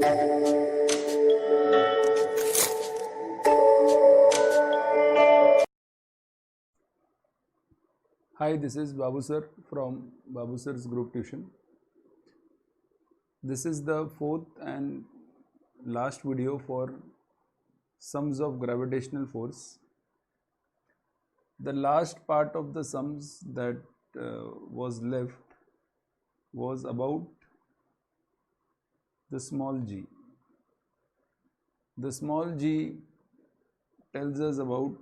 Hi, this is Babu sir from Babu sir's group tuition. This is the fourth and last video for sums of gravitational force. The last part of the sums that was left was about the small g. The small g tells us about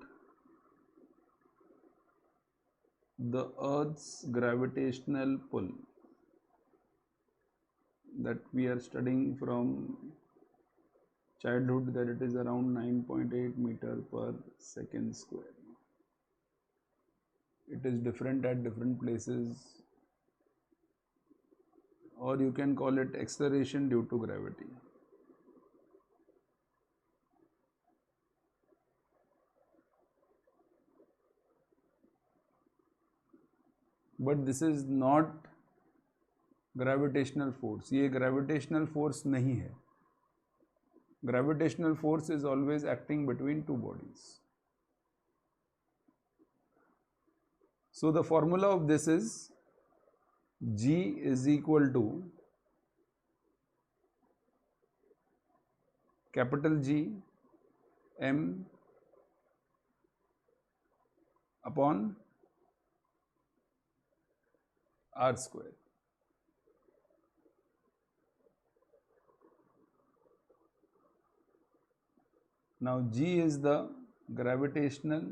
the Earth's gravitational pull that we are studying from childhood, that it is around 9.8 meter per second square. It is different at different places, or you can call it acceleration due to gravity. But this is not gravitational force. ये gravitational force नहीं है. Gravitational force is always acting between two bodies. So the formula of this is G is equal to capital G M upon R square. Now G is the gravitational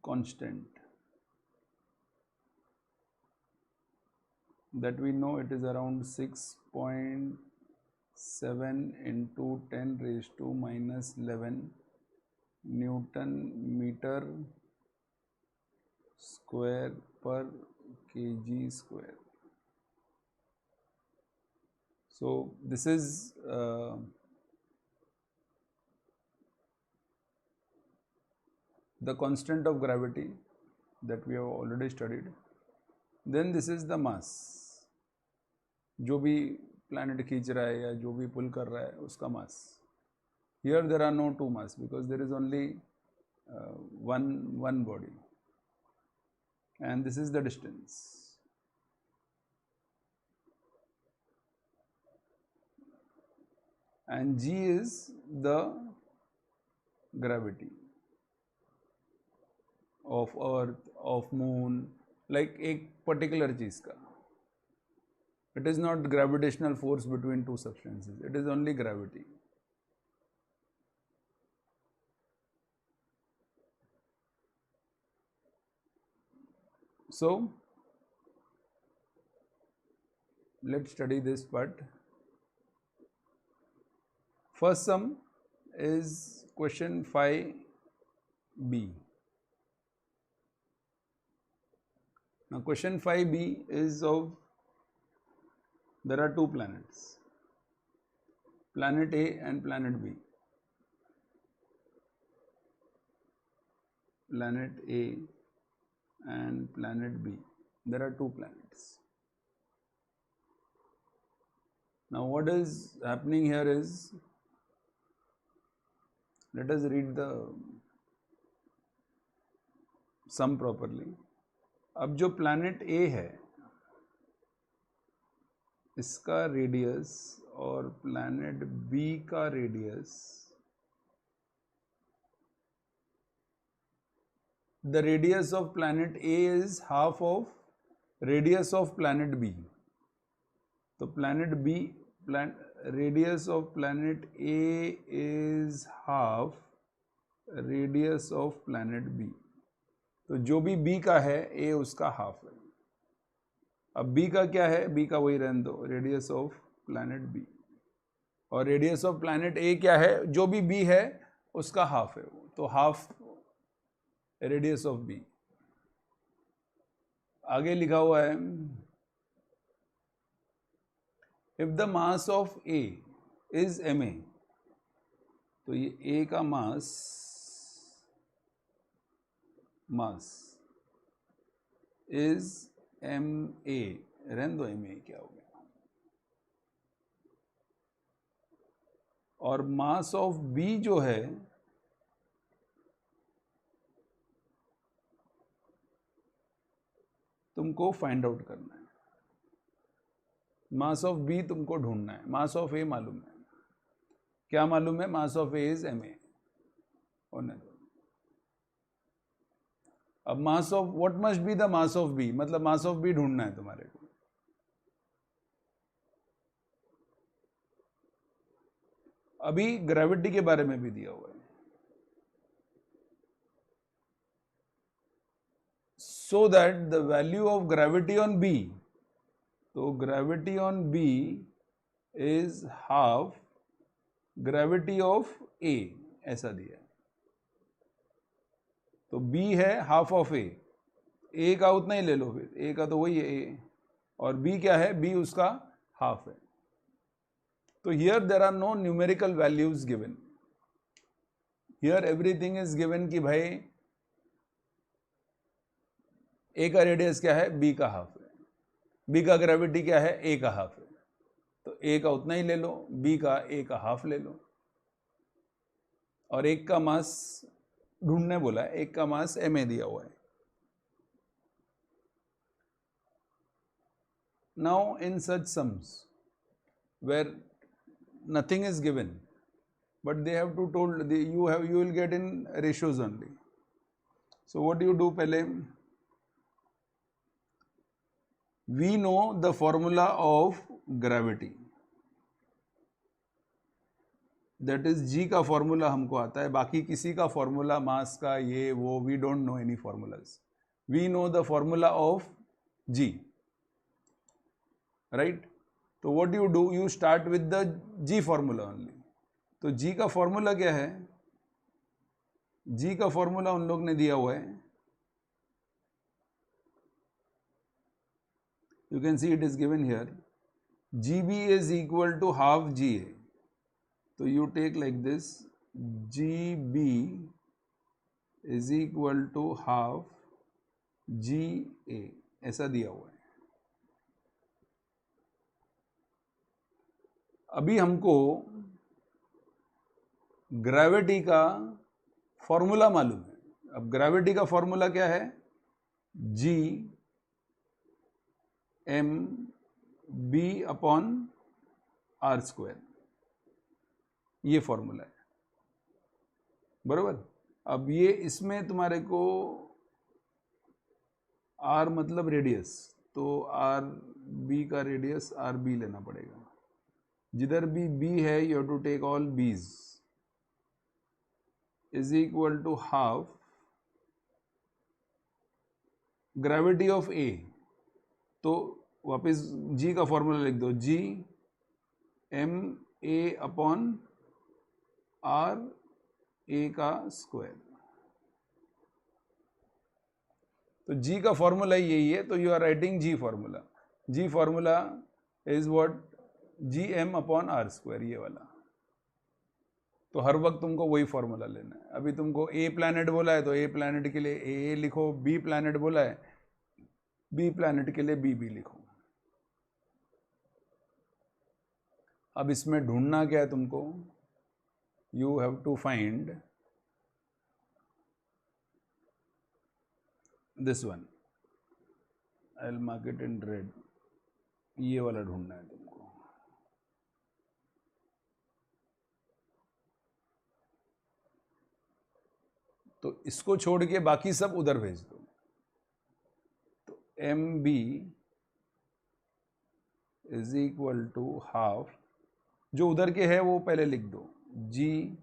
constant that we know. It is around 6.7 into 10 raised to minus 11 Newton meter square per kg square. So this is the constant of gravity that we have already studied. Then this is the mass. जो भी planet खींच रहा है या जो भी pull कर रहा है उसका mass. Here there are no two mass because there is only one body, and this is the distance. And G is the gravity of Earth, of Moon, like एक particular चीज का. It is not gravitational force between two substances. It is only gravity. So let's study this part. First sum is question 5b. Now question 5b is of, there are two planets, planet A and planet B. Planet A and planet B. There are two planets. Now what is happening here is, let us read the sum properly. अब जो planet A है इसका radius और planet B का radius, the radius of planet A is half of radius of planet B. तो planet B, radius of planet A is half radius of planet B. तो जो भी B का है A उसका हाफ है. अब B का क्या है? B का वही रहने दो, रेडियस ऑफ प्लैनेट B. और रेडियस ऑफ प्लैनेट A क्या है? जो भी B है उसका हाफ है वो, तो हाफ रेडियस ऑफ B. आगे लिखा हुआ है, if the mass of A is ma, तो ये A का मास इज ma, रहने दो ma क्या हो गया, और मास ऑफ बी जो है तुमको फाइंड आउट करना है, मास ऑफ बी तुमको ढूंढना है। मास ऑफ ए मालूम है, क्या मालूम है? Mass of A is M A होने दो। अब mass of what must be the mass of B, मतलब मास ऑफ बी ढूंढना है तुम्हारे को। अभी ग्रेविटी के बारे में भी दिया हुआ है, so that the value of gravity on B, तो gravity on B is half gravity of A, ऐसा दिया है। तो b है हाफ ऑफ ए का उतना ही ले लो, फिर ए का तो वही है ए, और b क्या है? b उसका हाफ है। तो here there are no numerical values given, here everything is given कि भाई ए का रेडियस क्या है? b का हाफ है, b का ग्रेविटी क्या है? a का हाफ है, तो a का उतना ही ले लो, b का a का हाफ ले लो, और एक का मास ढूंढने बोला है, एक का मास ma दिया हुआ है। Now in such sums where nothing is given but they have to told you will get in ratios only, so what do you do? पहले we know the formula of gravity, that is g का formula हमको आता है, बाकी किसी का formula mass का ये वो we don't know any formulas, we know the formula of g, right? तो what do? You start with the g formula only. तो g का फॉर्मूला क्या है? g का फॉर्मूला उन लोग ने दिया हुआ है, you can see it is given here, gb is equal to half ga, तो you take like this, gb is equal to half ga, ऐसा दिया हुआ है। अभी हमको ग्रेविटी का फॉर्मूला मालूम है। अब ग्रेविटी का फॉर्मूला क्या है? G M B upon R square, ये फॉर्मूला है, बरोबर। अब ये इसमें तुम्हारे को आर मतलब रेडियस, तो आर बी का रेडियस आर बी लेना पड़ेगा, जिधर भी बी है you have to take all B's, is equal to half gravity of A, तो वापस जी का फॉर्मूला लिख दो, G M A upon R A का स्क्वायर, तो जी का फॉर्मूला यही है, तो you are writing G formula, G formula is what? G M upon R square, ये वाला। तो हर वक्त तुमको वही फॉर्मूला लेना है। अभी तुमको ए प्लैनेट बोला है तो ए प्लैनेट के लिए ए लिखो, बी प्लैनेट बोला है बी प्लैनेट के लिए बी लिखो। अब इसमें ढूंढना क्या है तुमको? You have to find this one, I will mark it in red, ये वाला ढूंढना है तुमको। तो इसको छोड़ के बाकी सब उधर भेज दो, तो M B is equal to half, जो उधर के है वो पहले लिख दो, G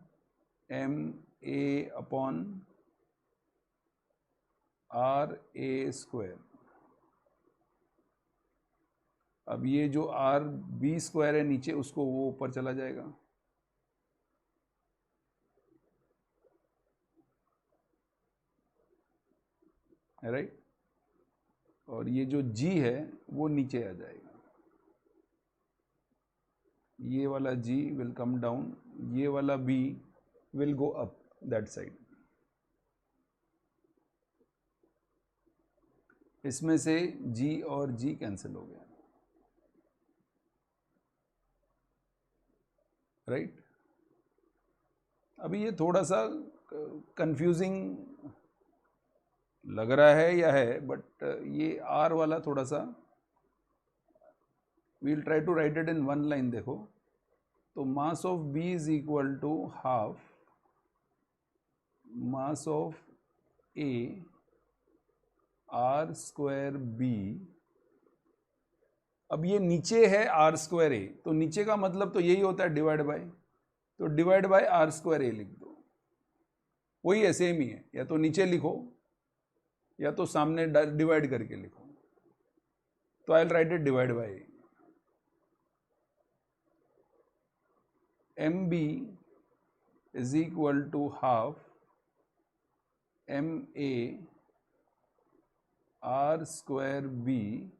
M A upon R A square. अब ये जो आर बी स्क्वायर है नीचे, उसको वो ऊपर चला जाएगा, राइट, और ये जो जी है वो नीचे आ जाएगा, ये वाला जी विल कम डाउन, ये वाला B will go up that side. इसमें से जी और जी कैंसिल हो गया, राइट। अभी ये थोड़ा सा कंफ्यूजिंग लग रहा है या है, बट ये आर वाला थोड़ा सा, we'll try to write it in one line. देखो, तो mass of B is equal to half mass of A R square B. अब ये नीचे है आर स्क्वायर ए, तो नीचे का मतलब तो यही होता है डिवाइड बाय, तो डिवाइड बाय आर स्क्वायर ए लिख दो। वही है, सेम ही है, या तो नीचे लिखो या तो सामने डिवाइड करके लिखो। तो I will write it divide by M B is equal to half M A R square B.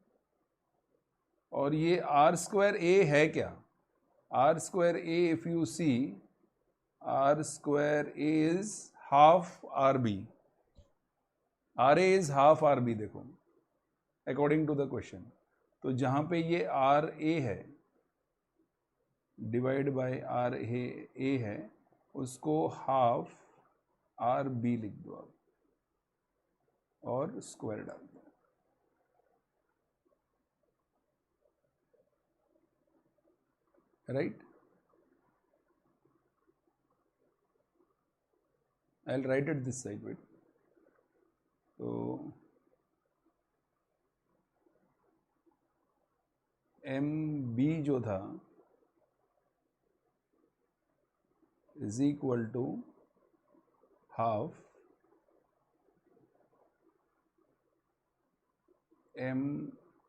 और ये आर स्क्वायर ए है क्या? R square A, if you see, R square A is half R B. R A is half R B, देखो according to the question. तो जहां पे ये R A है डिवाइड बाय आर ए है, उसको हाफ आर बी लिख दो आप और स्क्वायर डाल दो। Right, I will write it this side. Wait, तो एम बी जो था is equal to half M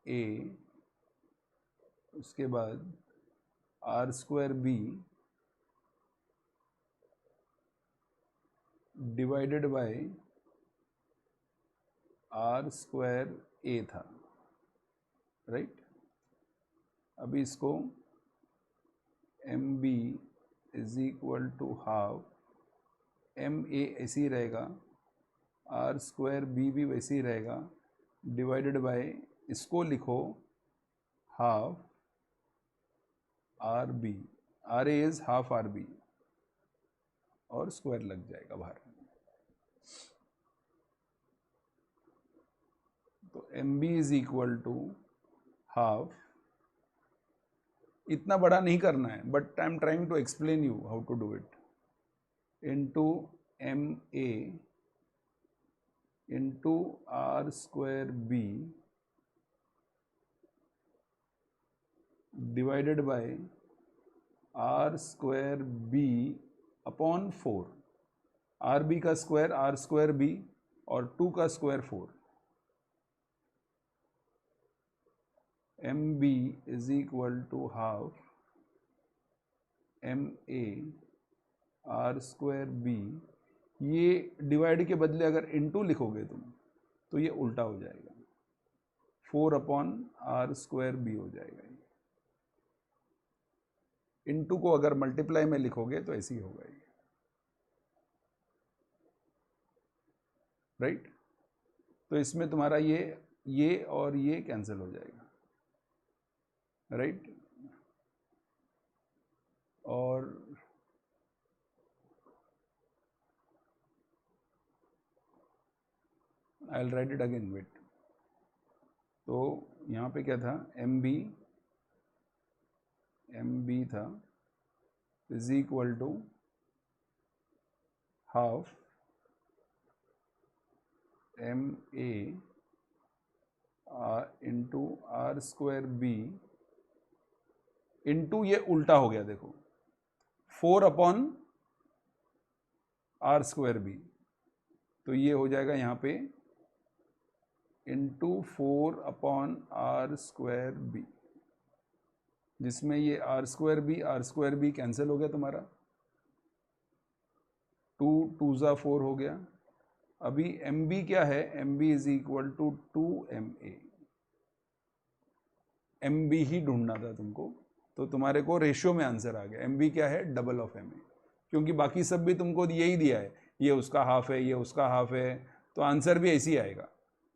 A, उसके बाद R square B divided by R square A था। राइट, अभी इसको M B is equal to half M A ऐसे ही रहेगा, आर स्क्वायर बी भी वैसे ही रहेगा, डिवाइडेड बाय, इसको लिखो half R B. R A is half R B और स्क्वायर लग जाएगा बाहर। तो M B is equal to half, इतना बड़ा नहीं करना है, but I am trying to explain you how to do it, into M A into R square B divided by R square B upon 4। R B का square R square B और 2 का square 4। M B is equal to half M A R square B. ये divide के बदले अगर into लिखोगे तुम तो ये उल्टा हो जाएगा, 4 अपॉन आर स्क्वायर बी हो जाएगा। इनटू को अगर मल्टीप्लाई में लिखोगे तो ऐसे ही होगा ये। राइट, तो इसमें तुम्हारा ये और ये कैंसिल हो जाएगा। राइट, और I will write it again. Wait, तो यहाँ पे क्या था, एम बी था is equal to half M A into R square B into, ये उल्टा हो गया देखो, 4 अपॉन आर स्क्वायर बी। तो ये हो जाएगा यहाँ पे into 4 upon R square B, जिसमें ये आर स्क्वायर बी कैंसिल हो गया तुम्हारा, 2 2 ज़ा 4 हो गया। अभी एम बी क्या है, M B is equal to 2 M A. M B ही ढूंढना था तुमको, तो तुम्हारे को रेशियो में आंसर आ गया। एम बी क्या है, डबल ऑफ एम ए, क्योंकि बाकी सब भी तुमको यही दिया है, ये उसका हाफ है, ये उसका हाफ है, तो आंसर भी ऐसे ही आएगा।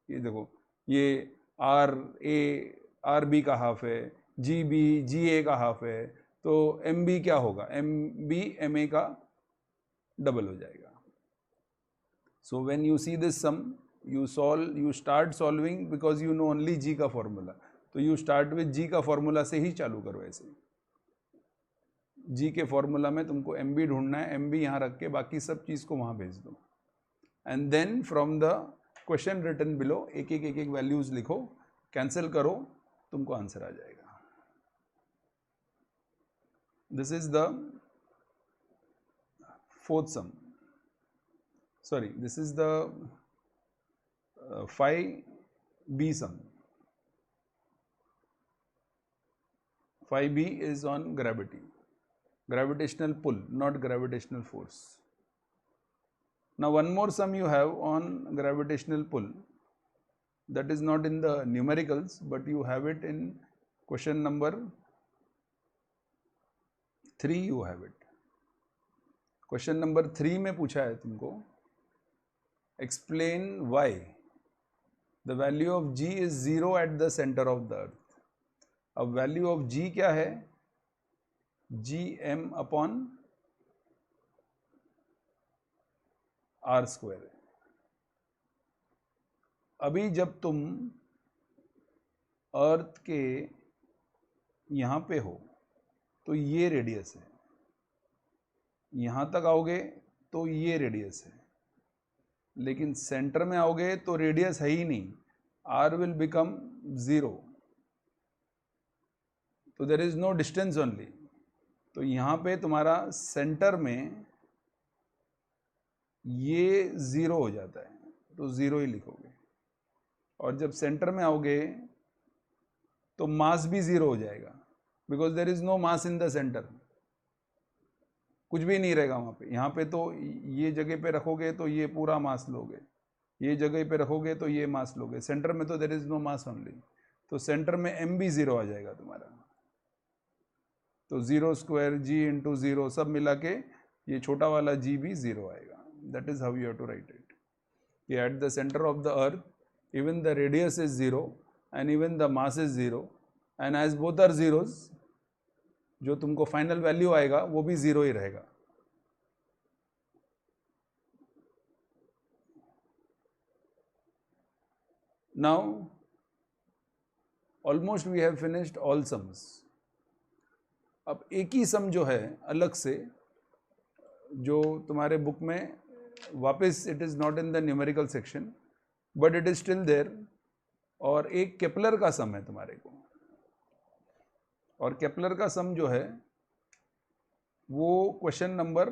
ये देखो, ये आर बी का हाफ है, जी ए का हाफ है, तो एम बी क्या होगा, एम बी एम ए का डबल हो जाएगा. So when you see this sum, you start solving because you know only G का फॉर्मूला. तो यू स्टार्ट विथ जी का फॉर्मूला से ही चालू करो. ऐसे जी के फॉर्मूला में तुमको एम बी ढूंढना है, एम बी यहाँ रख के बाकी सब चीज़ को वहाँ भेज दो. And then from the question written below एक एक वैल्यूज लिखो, कैंसिल करो, तुमको आंसर आ जाएगा. This is the fourth some. Sorry, this is the 5B sum. 5B is on gravity, gravitational pull, not gravitational force. Now one more sum you have on gravitational pull, that is not in the numericals, but you have it in question number 3. You have it. Question number 3 में पूछा है तुमको, explain why the value of G is 0 at the center of the earth. अब value of G क्या है? Gm upon r square. अभी जब तुम अर्थ के यहाँ पे हो तो ये रेडियस है, यहाँ तक आओगे तो ये रेडियस है, लेकिन सेंटर में आओगे तो रेडियस है ही नहीं, r विल बिकम 0. तो there is no distance only. तो यहाँ पे तुम्हारा सेंटर में ये 0 हो जाता है, तो 0 ही लिखोगे. और जब सेंटर में आओगे तो मास भी 0 हो जाएगा, because there is no mass in the centre. कुछ भी नहीं रहेगा वहाँ पे. यहाँ पे तो ये जगह पे रखोगे तो ये पूरा मास लोगे, ये जगह पे रखोगे तो ये मास लोगे. सेंटर में तो there is no mass only. तो सेंटर में m भी 0 आ जाएगा तुम्हारा. तो 0 स्क्वायर g इंटू 0 सब मिला के ये छोटा वाला g भी 0 आएगा. That is how you have to write it. कि at the centre of the earth even the radius is 0 and even the mass is 0, and as both are zeros, जो तुमको फाइनल वैल्यू आएगा वो भी 0 ही रहेगा. Now almost we have finished all sums. अब एक ही सम जो है अलग से, जो तुम्हारे बुक में वापस, it is not in the numerical section but it is still there, और एक केपलर का सम है तुम्हारे को. और केपलर का सम जो है वो क्वेश्चन नंबर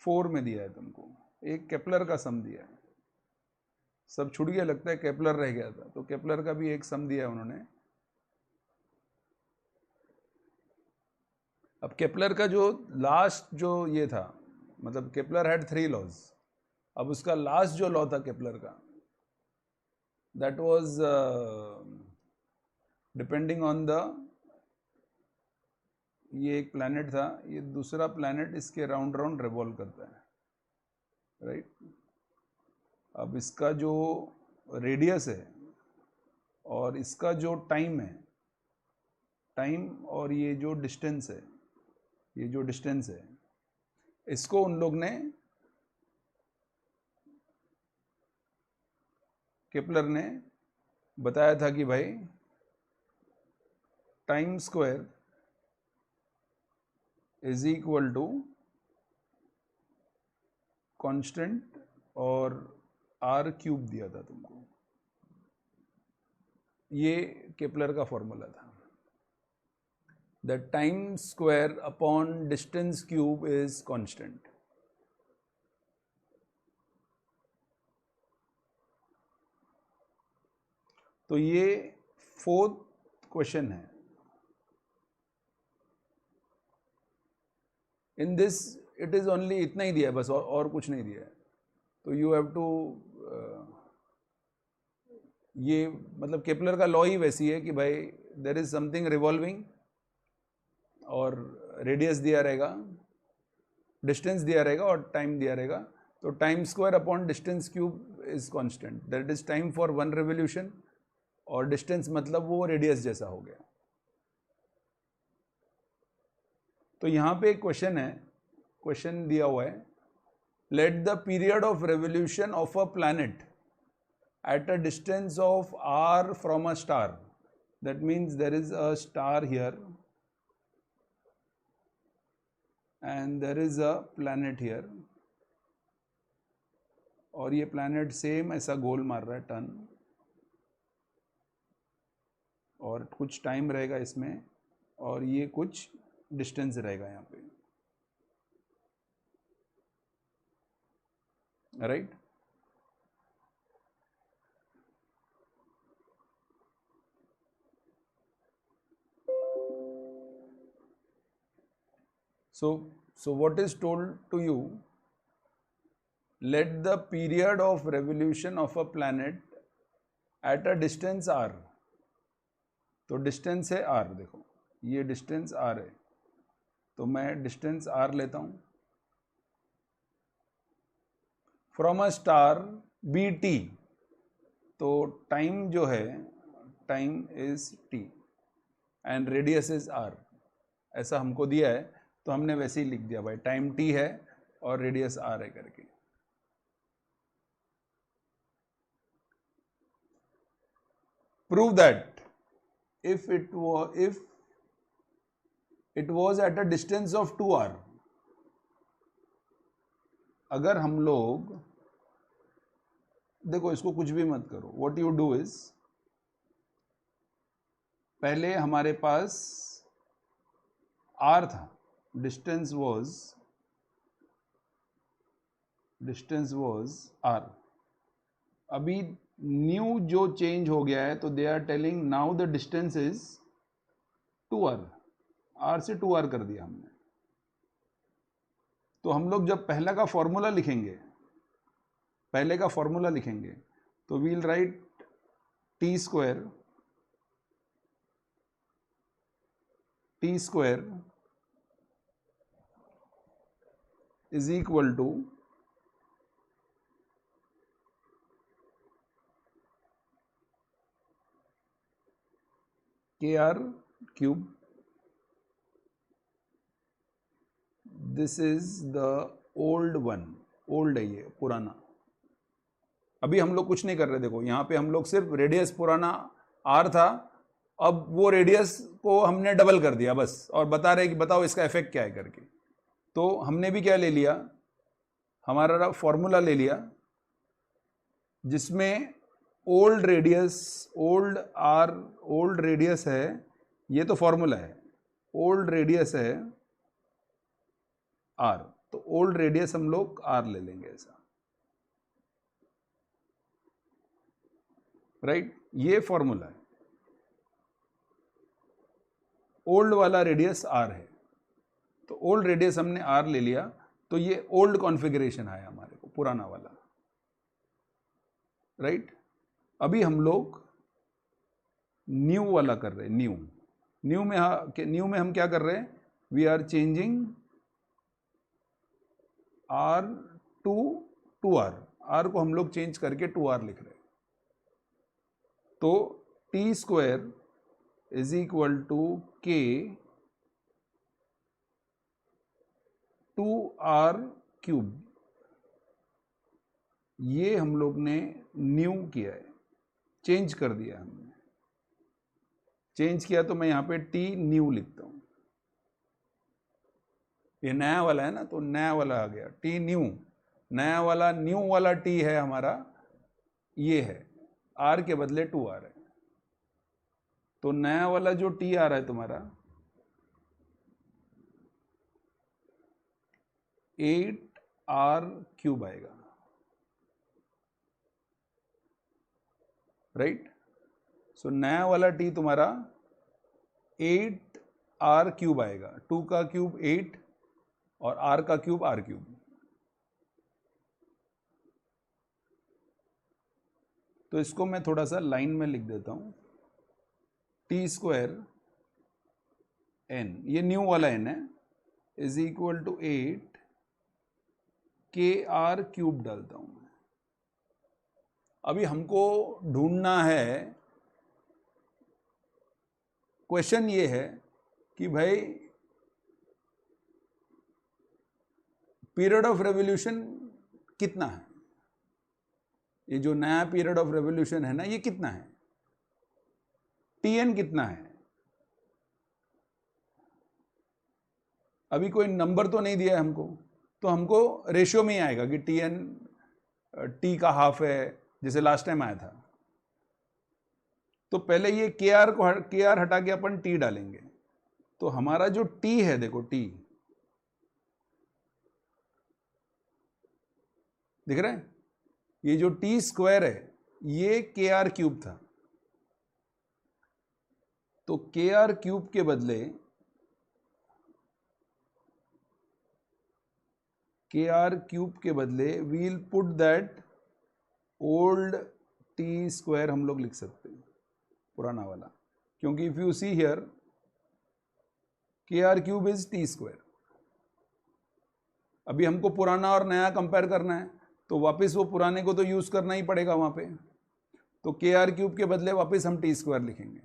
4 में दिया है तुमको. एक केपलर का सम दिया है. सब छूट गया लगता है, केपलर रह गया था. तो केपलर का भी एक सम दिया है उन्होंने. अब केपलर का जो लास्ट जो ये था, मतलब केपलर हैड 3 लॉज. अब उसका लास्ट जो लॉ था केपलर का, that was depending on the, ये एक प्लैनेट था, ये दूसरा प्लैनेट इसके राउंड राउंड रिवॉल्व करता है, राइट. अब इसका जो रेडियस है और इसका जो टाइम है, टाइम और ये जो डिस्टेंस है, ये जो डिस्टेंस है, इसको उन लोग ने, केपलर ने बताया था कि भाई time square is equal to constant और r क्यूब दिया था तुमको. ये केपलर का फॉर्मूला था. The time square upon distance cube is constant. तो ये 4th क्वेश्चन है. In this it is only इतना ही दिया है बस, और कुछ नहीं दिया है. तो यू हैव टू, ये मतलब केपलर का लॉ ही वैसी है कि भाई देर इज समथिंग रिवॉल्विंग और रेडियस दिया रहेगा, डिस्टेंस दिया रहेगा और टाइम दिया रहेगा. तो time square upon distance cube is constant. That is time for 1 revolution, और डिस्टेंस मतलब वो रेडियस जैसा हो गया. तो यहाँ पे एक क्वेश्चन है, क्वेश्चन दिया हुआ है let the period of revolution of a planet at a distance of r from a star, that means there is a star here and there is a planet here, और ये planet same ऐसा गोल मार रहा है turn, और कुछ time रहेगा इसमें और ये कुछ डिस्टेंस रहेगा यहाँ पे, right. So what is told to you? Let the period of revolution of a planet at a distance r, तो डिस्टेंस है r, देखो ये डिस्टेंस r है, तो मैं डिस्टेंस r लेता हूँ, from a star B T, तो टाइम जो है time is t and radius is r, ऐसा हमको दिया है तो हमने वैसे ही लिख दिया भाई, टाइम t है और रेडियस r है करके। Prove that if it was at a distance of 2r, अगर हम लोग, देखो इसको कुछ भी मत करो, what you do is, पहले हमारे पास r था, distance was r, अभी न्यू जो चेंज हो गया है तो they are telling now the distance is 2r, r से 2r कर दिया हमने। तो हम लोग जब पहले का फॉर्मूला लिखेंगे तो we'll write t square is equal to kr cube, this is the old one, old है ये पुराना, अभी हम लोग कुछ नहीं कर रहे, देखो यहाँ पे हम लोग सिर्फ रेडियस पुराना r था, अब वो रेडियस को हमने डबल कर दिया बस, और बता रहे कि बताओ इसका इफेक्ट क्या है करके। तो हमने भी क्या ले लिया, हमारा फॉर्मूला ले लिया जिसमें ओल्ड रेडियस है, ये तो फॉर्मूला है, ओल्ड रेडियस है r, तो ओल्ड रेडियस हम लोग r ले लेंगे ऐसा, राइट, ये फॉर्मूला है, ओल्ड वाला रेडियस r है, तो ओल्ड रेडियस हमने r ले लिया, तो ये ओल्ड कॉन्फ़िगरेशन आया हमारे को, पुराना वाला, राइट। अभी हम लोग न्यू वाला कर रहे हैं, न्यू में हम क्या कर रहे हैं, we are changing r to 2r, r को हम लोग चेंज करके 2r लिख रहे हैं, तो t square is equal to k 2r cube, ये हम लोग ने न्यू किया है, चेंज कर दिया हमने, चेंज किया तो मैं यहाँ पे t न्यू लिखता हूँ, ये नया वाला है ना, तो नया वाला आ गया t न्यू, नया वाला न्यू वाला t है हमारा, ये है r के बदले 2r है, तो नया वाला जो t आ रहा है तुम्हारा 8r क्यूब आएगा, राइट। सो नया वाला t तुम्हारा 8r क्यूब आएगा, 2 का क्यूब 8 और r का क्यूब r क्यूब, तो इसको मैं थोड़ा सा लाइन में लिख देता हूं, t स्क्वायर n, ये न्यू वाला n है, is equal to 8 kr cube डालता हूं मैं। अभी हमको ढूंढना है, क्वेश्चन ये है कि भाई पीरियड ऑफ रेवोल्यूशन कितना है, ये जो नया पीरियड ऑफ रेवोल्यूशन है ना, ये कितना है, Tn कितना है। अभी कोई नंबर तो नहीं दिया है हमको, तो हमको रेशियो में ही आएगा कि Tn T का हाफ है, जैसे लास्ट टाइम आया था। तो पहले ये Kr हटा के अपन T डालेंगे, तो हमारा जो T है, देखो T दिख रहा है, ये जो T स्क्वायर है ये Kr क्यूब था, तो Kr क्यूब के बदले we will put that old T square हम लोग लिख सकते हैं, पुराना वाला, क्योंकि if you see here Kr cube is T square. अभी हमको पुराना और नया कंपेयर करना है, तो वापस वो पुराने को तो यूज करना ही पड़ेगा वहां पे, तो Kr क्यूब के बदले वापस हम T स्क्वायर लिखेंगे।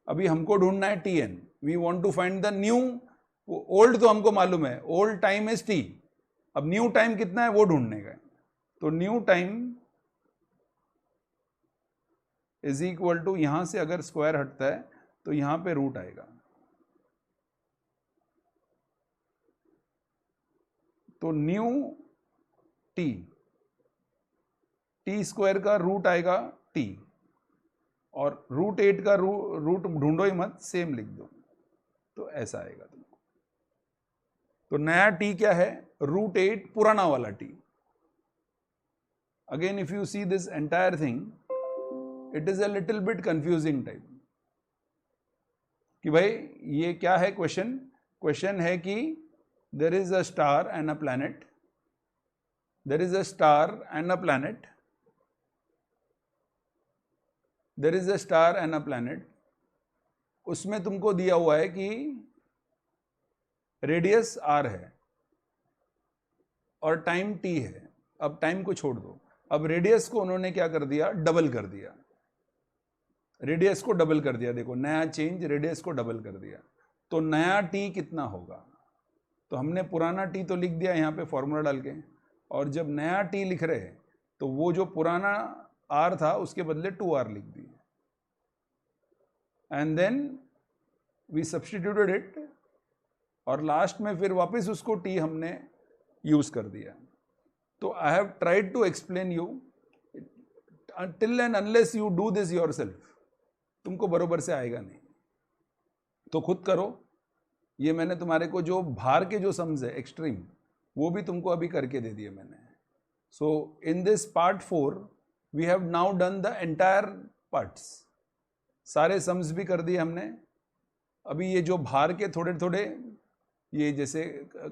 अभी हमको ढूंढना है Tn, we want to find the new, old तो हमको मालूम है, ओल्ड टाइम इज T, अब न्यू टाइम कितना है वो ढूंढने का, तो new time is equal to, यहां से अगर स्क्वायर हटता है तो यहां पे रूट आएगा, तो न्यू टी स्क्वायर का रूट आएगा T, और रूट 8 का रूट ढूंढो ही मत, सेम लिख दो, तो ऐसा आएगा तुमको। तो नया T क्या है, रूट 8 पुराना वाला T। Again if you see this entire thing, it is a little bit confusing type, कि भाई ये क्या है, क्वेश्चन है कि there is a star and a planet, there is a star and a planet, उसमें तुमको दिया हुआ है कि रेडियस r है और टाइम t है। अब टाइम को छोड़ दो, अब रेडियस को उन्होंने क्या कर दिया, डबल कर दिया, रेडियस को डबल कर दिया, देखो नया चेंज, रेडियस को डबल कर दिया, तो नया t कितना होगा, तो हमने पुराना t तो लिख दिया यहाँ पे फॉर्मूला डाल के, और जब नया T लिख रहे हैं तो वो जो पुराना R था उसके बदले 2R लिख दिए, and then we substituted it, और लास्ट में फिर वापस उसको T हमने यूज कर दिया। तो I have tried to explain you, till and unless you do this yourself, तुमको बरोबर से आएगा नहीं, तो खुद करो। ये मैंने तुम्हारे को जो भार के जो सम्स है एक्सट्रीम, वो भी तुमको अभी करके दे दिए मैंने। So in this part 4 we have now done the entire parts, सारे सम्स भी कर दिए हमने। अभी ये जो भार के थोड़े थोड़े, ये जैसे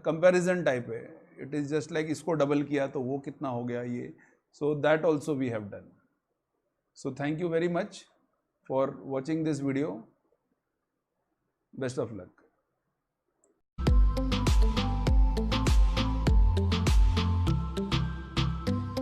कंपैरिजन टाइप है, इट इज जस्ट लाइक इसको डबल किया तो वो कितना हो गया ये, so that also we have done. So thank you very much for watching this video, best of luck.